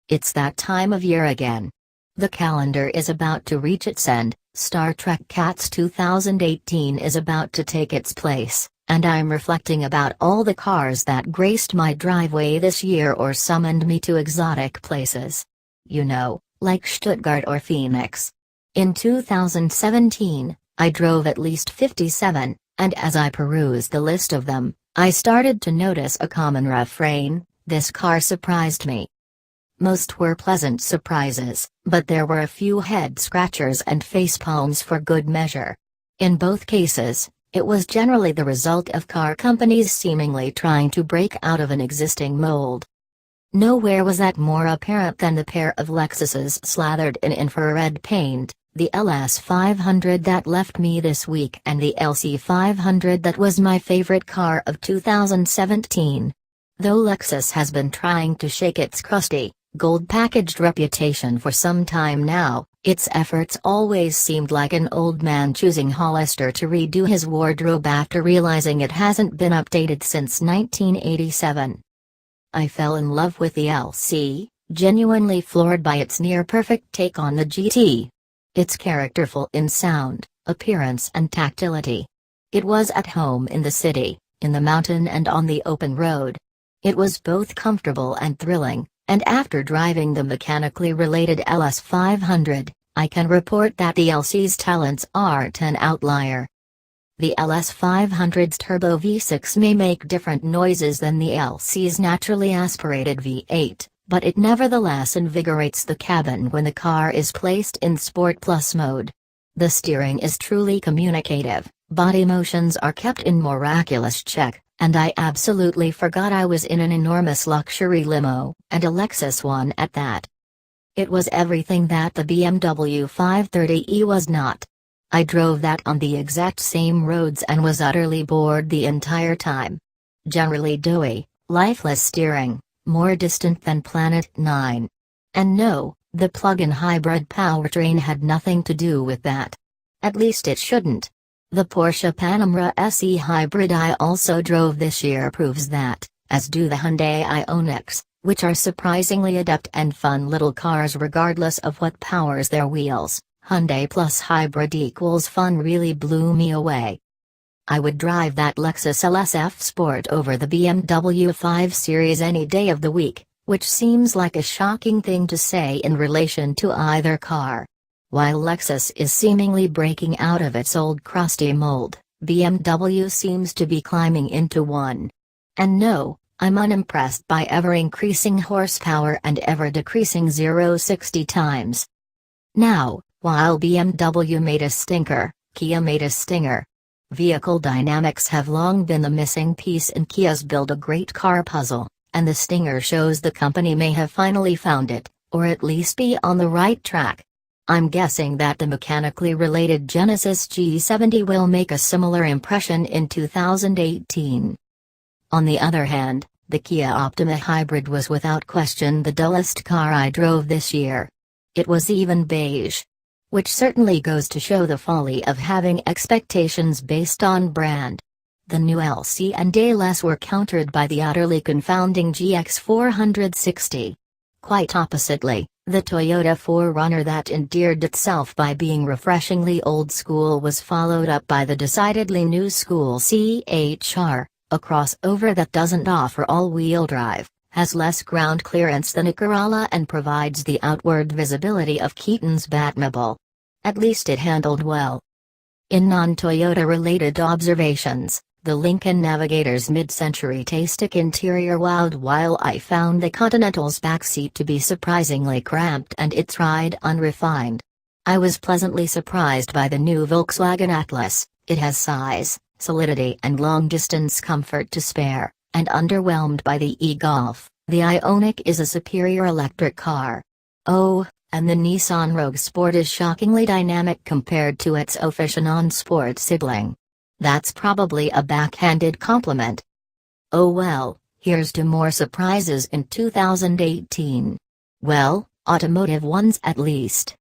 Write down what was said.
It's that time of year again. The calendar is about to reach its end, Star Trek Cats 2018 is about to take its place, and I'm reflecting about all the cars that graced my driveway this year or summoned me to exotic places. You know, like Stuttgart or Phoenix. In 2017, I drove at least 57, and as I perused the list of them, I started to notice a common refrain: this car surprised me. Most were pleasant surprises, but there were a few head-scratchers and facepalms for good measure. In both cases, it was generally the result of car companies seemingly trying to break out of an existing mold. Nowhere was that more apparent than the pair of Lexuses slathered in infrared paint, the LS 500 that left me this week and the LC 500 that was my favorite car of 2017. Though Lexus has been trying to shake its crusty, gold-packaged reputation for some time now, its efforts always seemed like an old man choosing Hollister to redo his wardrobe after realizing it hasn't been updated since 1987. I fell in love with the LC, genuinely floored by its near-perfect take on the GT. It's characterful in sound, appearance and tactility. It was at home in the city, in the mountain and on the open road. It was both comfortable and thrilling, and after driving the mechanically related LS 500, I can report that the LC's talents aren't an outlier. The LS 500's turbo V6 may make different noises than the LC's naturally aspirated V8, but it nevertheless invigorates the cabin when the car is placed in Sport Plus mode. The steering is truly communicative, body motions are kept in miraculous check, and I absolutely forgot I was in an enormous luxury limo, and a Lexus one at that. It was everything that the BMW 530e was not. I drove that on the exact same roads and was utterly bored the entire time. Generally doughy, lifeless steering, more distant than Planet 9. And no, the plug-in hybrid powertrain had nothing to do with that. At least it shouldn't. The Porsche Panamera SE hybrid I also drove this year proves that, as do the Hyundai Ioniqs, which are surprisingly adept and fun little cars regardless of what powers their wheels. Hyundai plus hybrid equals fun really blew me away. I would drive that Lexus LSF Sport over the BMW 5 Series any day of the week, which seems like a shocking thing to say in relation to either car. While Lexus is seemingly breaking out of its old crusty mold, BMW seems to be climbing into one. And no, I'm unimpressed by ever-increasing horsepower and ever-decreasing 0-60 times. Now, while BMW made a stinker, Kia made a stinger. Vehicle dynamics have long been the missing piece in Kia's build a great car puzzle, and the stinger shows the company may have finally found it, or at least be on the right track. I'm guessing that the mechanically related Genesis G70 will make a similar impression in 2018. On the other hand, the Kia Optima Hybrid was without question the dullest car I drove this year. It was even beige. Which certainly goes to show the folly of having expectations based on brand. The new LC and ALS were countered by the utterly confounding GX 460. Quite oppositely, the Toyota 4Runner that endeared itself by being refreshingly old school was followed up by the decidedly new school CHR, a crossover that doesn't offer all-wheel drive, has less ground clearance than a Corolla and provides the outward visibility of Keaton's Batmobile. At least it handled well. In non-Toyota related observations, the Lincoln Navigator's mid-century tastic interior wowed while I found the Continental's backseat to be surprisingly cramped and its ride unrefined. I was pleasantly surprised by the new Volkswagen Atlas. It has size, solidity and long-distance comfort to spare, and underwhelmed by the e-Golf. The Ioniq is a superior electric car. Oh, and the Nissan Rogue Sport is shockingly dynamic compared to its Officinon Sport sibling. That's probably a backhanded compliment. Oh well, here's to more surprises in 2018. Well, automotive ones at least.